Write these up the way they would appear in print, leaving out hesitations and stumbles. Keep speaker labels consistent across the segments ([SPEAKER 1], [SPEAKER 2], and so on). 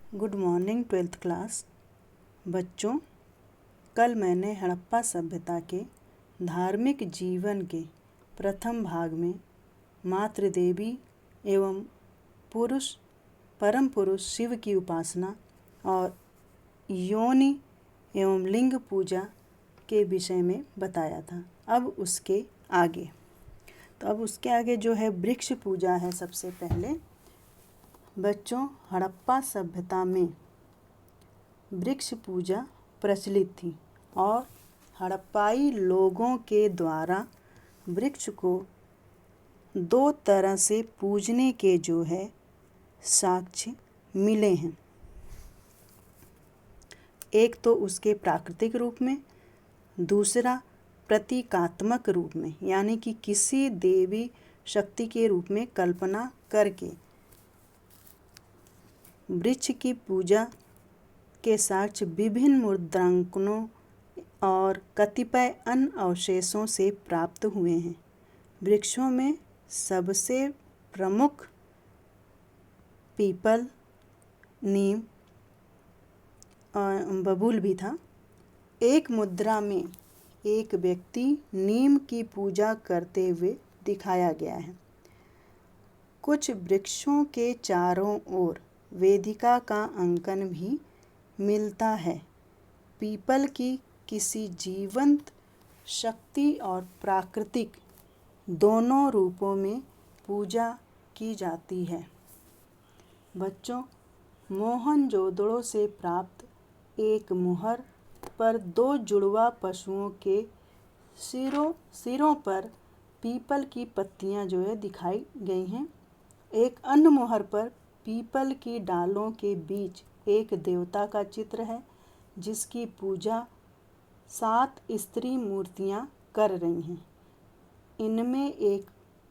[SPEAKER 1] Good morning twelfth class बच्चों। कल मैंने हड़प्पा सभ्यता के धार्मिक जीवन के प्रथम भाग में मातृदेवी एवं परम पुरुष शिव की उपासना और योनि एवं लिंग पूजा के विषय में बताया था। अब उसके आगे जो है वृक्ष पूजा है। सबसे पहले बच्चों, हड़प्पा सभ्यता में वृक्ष पूजा प्रचलित थी और हड़प्पाई लोगों के द्वारा वृक्ष को दो तरह से पूजने के जो है साक्ष्य मिले हैं। एक तो उसके प्राकृतिक रूप में, दूसरा प्रतीकात्मक रूप में, यानी कि किसी देवी शक्ति के रूप में कल्पना करके वृक्ष की पूजा के साक्ष्य विभिन्न मुद्रांकनों और कतिपय अन्य अवशेषों से प्राप्त हुए हैं। वृक्षों में सबसे प्रमुख पीपल, नीम और बबूल भी था। एक मुद्रा में एक व्यक्ति नीम की पूजा करते हुए दिखाया गया है। कुछ वृक्षों के चारों ओर वेदिका का अंकन भी मिलता है। पीपल की किसी जीवंत शक्ति और प्राकृतिक दोनों रूपों में पूजा की जाती है। बच्चों, मोहनजोदड़ो से प्राप्त एक मुहर पर दो जुड़वा पशुओं के सिरों पर पीपल की पत्तियां जो है दिखाई गई हैं। एक अन्य मुहर पर पीपल की डालों के बीच एक देवता का चित्र है जिसकी पूजा 7 स्त्री मूर्तियां कर रही हैं। इनमें एक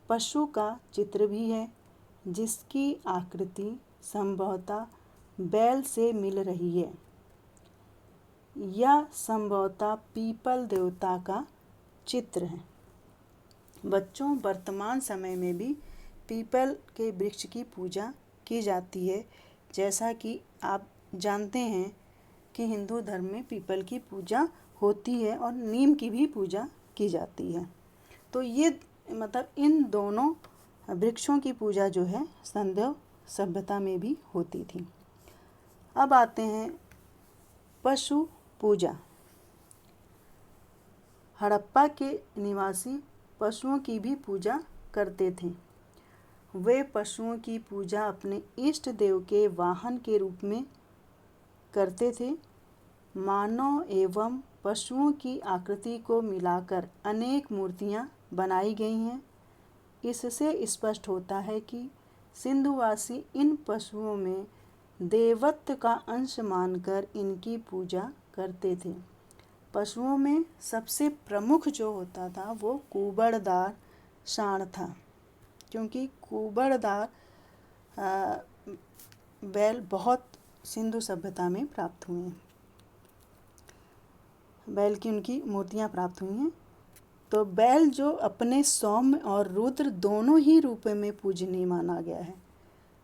[SPEAKER 1] पशु का चित्र भी है जिसकी आकृति संभवतः बैल से मिल रही है। यह संभवतः पीपल देवता का चित्र है। बच्चों, वर्तमान समय में भी पीपल के वृक्ष की पूजा की जाती है। जैसा कि आप जानते हैं कि हिंदू धर्म में पीपल की पूजा होती है और नीम की भी पूजा की जाती है। तो ये इन दोनों वृक्षों की पूजा जो है संदेव सभ्यता में भी होती थी। अब आते हैं पशु पूजा। हड़प्पा के निवासी पशुओं की भी पूजा करते थे। वे पशुओं की पूजा अपने इष्ट देव के वाहन के रूप में करते थे। मानव एवं पशुओं की आकृति को मिलाकर अनेक मूर्तियां बनाई गई हैं। इससे स्पष्ट होता है कि सिंधुवासी इन पशुओं में देवत्व का अंश मानकर इनकी पूजा करते थे। पशुओं में सबसे प्रमुख जो होता था वो कुबड़दार सांड था, क्योंकि कुबड़दार बैल बहुत सिंधु सभ्यता में प्राप्त हुए हैं। बैल की उनकी मूर्तियां प्राप्त हुई हैं। तो बैल जो अपने सौम्य और रुद्र दोनों ही रूपों में पूजनीय माना गया है।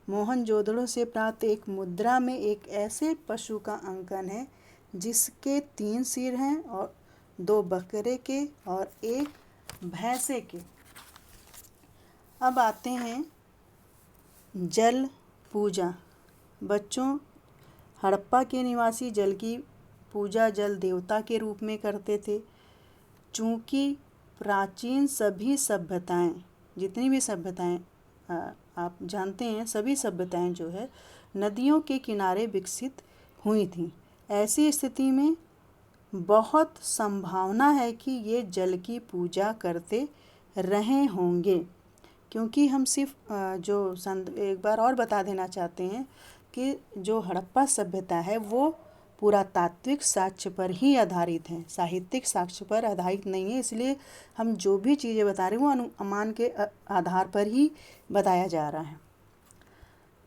[SPEAKER 1] मोहनजोदड़ो से प्राप्त एक मुद्रा में एक ऐसे पशु का अंकन है जिसके 3 सिर हैं और 2 बकरे के और 1 भैंसे के। अब आते हैं जल पूजा। बच्चों, हड़प्पा के निवासी जल की पूजा जल देवता के रूप में करते थे। चूँकि प्राचीन सभी सभ्यताएं, जितनी भी सभ्यताएं आप जानते हैं, सभी सभ्यताएं जो है नदियों के किनारे विकसित हुई थीं। ऐसी स्थिति में बहुत संभावना है कि ये जल की पूजा करते रहे होंगे, क्योंकि हम सिर्फ एक बार और बता देना चाहते हैं कि जो हड़प्पा सभ्यता है वो पुरातात्विक साक्ष्य पर ही आधारित है, साहित्यिक साक्ष्य पर आधारित नहीं है। इसलिए हम जो भी चीज़ें बता रहे हैं वो अनुमान के आधार पर ही बताया जा रहा है।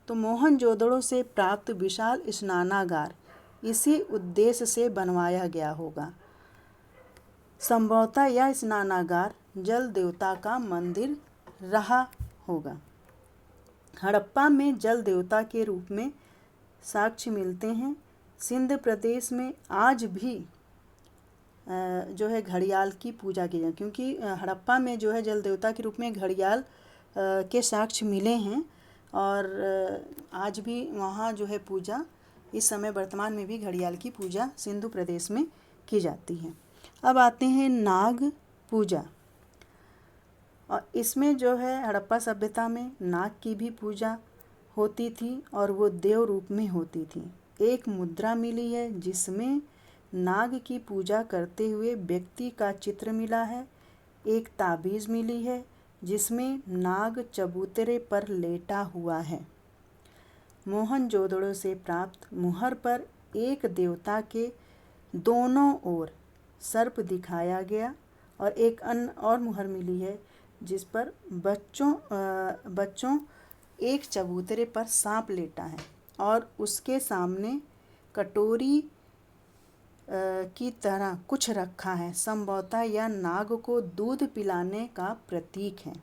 [SPEAKER 1] तो मोहनजोदड़ो से प्राप्त विशाल स्नानागार इसी उद्देश्य से बनवाया गया होगा। संभवतः यह स्नानागार जल देवता का मंदिर रहा होगा। हड़प्पा में जल देवता के रूप में साक्ष्य मिलते हैं। सिंध प्रदेश में आज भी जो है घड़ियाल की पूजा की जाए, क्योंकि हड़प्पा में जो है जल देवता के रूप में घड़ियाल के साक्ष्य मिले हैं और आज भी वहाँ जो है पूजा, इस समय वर्तमान में भी घड़ियाल की पूजा सिंधु प्रदेश में की जाती है। अब आते हैं नाग पूजा, और इसमें जो है हड़प्पा सभ्यता में नाग की भी पूजा होती थी और वो देव रूप में होती थी। एक मुद्रा मिली है जिसमें नाग की पूजा करते हुए व्यक्ति का चित्र मिला है। एक ताबीज़ मिली है जिसमें नाग चबूतरे पर लेटा हुआ है। मोहनजोदड़ो से प्राप्त मुहर पर एक देवता के दोनों ओर सर्प दिखाया गया और एक अन्य और मुहर मिली है जिस पर बच्चों एक चबूतरे पर सांप लेटा है और उसके सामने कटोरी की तरह कुछ रखा है। संभवतः यह नाग को दूध पिलाने का प्रतीक है।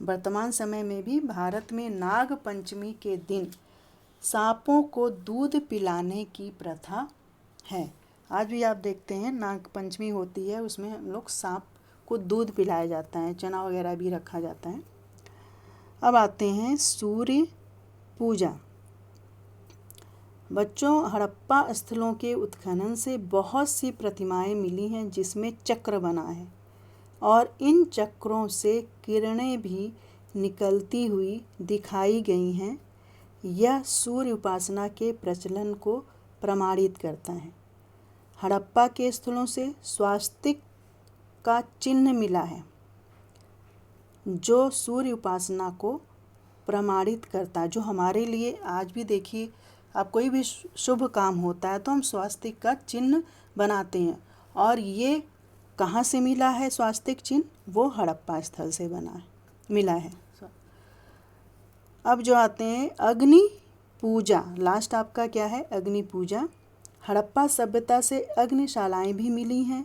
[SPEAKER 1] वर्तमान समय में भी भारत में नाग पंचमी के दिन सांपों को दूध पिलाने की प्रथा है। आज भी आप देखते हैं नाग पंचमी होती है, उसमें हम लोग सांप को दूध पिलाया जाता है, चना वगैरह भी रखा जाता है। अब आते हैं सूर्य पूजा। बच्चों, हड़प्पा स्थलों के उत्खनन से बहुत सी प्रतिमाएं मिली हैं जिसमें चक्र बना है और इन चक्रों से किरणें भी निकलती हुई दिखाई गई हैं। यह सूर्य उपासना के प्रचलन को प्रमाणित करता है। हड़प्पा के स्थलों से स्वास्तिक का चिन्ह मिला है जो सूर्य उपासना को प्रमाणित करता है। जो हमारे लिए आज भी देखिए, आप कोई भी शुभ काम होता है तो हम स्वास्तिक का चिन्ह बनाते हैं, और ये कहाँ से मिला है स्वास्तिक चिन्ह? वो हड़प्पा स्थल से मिला है। अब जो आते हैं अग्नि पूजा, लास्ट आपका क्या है? अग्नि पूजा। हड़प्पा सभ्यता से अग्निशालाएं भी मिली हैं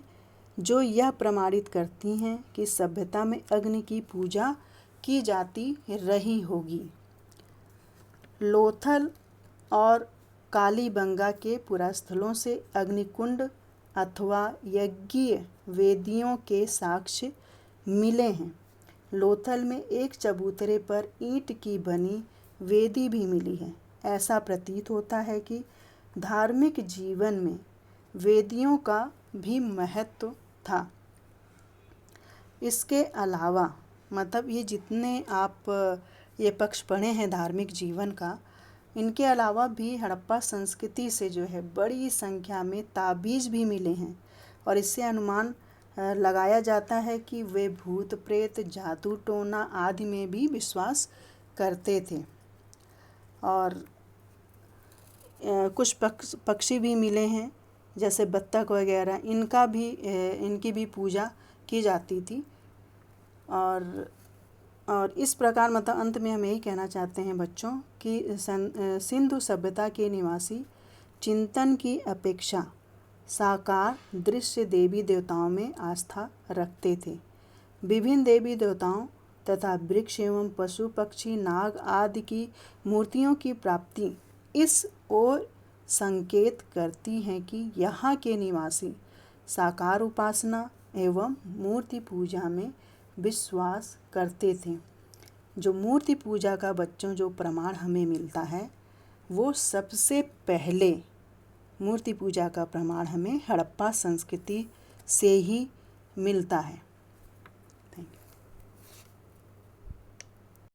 [SPEAKER 1] जो यह प्रमाणित करती हैं कि सभ्यता में अग्नि की पूजा की जाती रही होगी। लोथल और कालीबंगा के पुरास्थलों से अग्निकुंड अथवा यज्ञीय वेदियों के साक्ष्य मिले हैं। लोथल में एक चबूतरे पर ईंट की बनी वेदी भी मिली है। ऐसा प्रतीत होता है कि धार्मिक जीवन में वेदियों का भी महत्व था। इसके अलावा मतलब ये जितने आप ये पक्ष पढ़े हैं धार्मिक जीवन का, इनके अलावा भी हड़प्पा संस्कृति से जो है बड़ी संख्या में ताबीज़ भी मिले हैं और इससे अनुमान लगाया जाता है कि वे भूत प्रेत, जादू टोना आदि में भी विश्वास करते थे। और कुछ पक्षी भी मिले हैं जैसे बत्तख वगैरह, इनकी भी पूजा की जाती थी। और इस प्रकार मतलब अंत में हम यही कहना चाहते हैं बच्चों कि सिंधु सभ्यता के निवासी चिंतन की अपेक्षा साकार दृश्य देवी देवताओं में आस्था रखते थे। विभिन्न देवी देवताओं तथा वृक्ष एवं पशु पक्षी नाग आदि की मूर्तियों की प्राप्ति इस ओर संकेत करती हैं कि यहाँ के निवासी साकार उपासना एवं मूर्ति पूजा में विश्वास करते थे। जो मूर्ति पूजा का बच्चों जो प्रमाण हमें मिलता है, वो सबसे पहले मूर्ति पूजा का प्रमाण हमें हड़प्पा संस्कृति से ही मिलता है।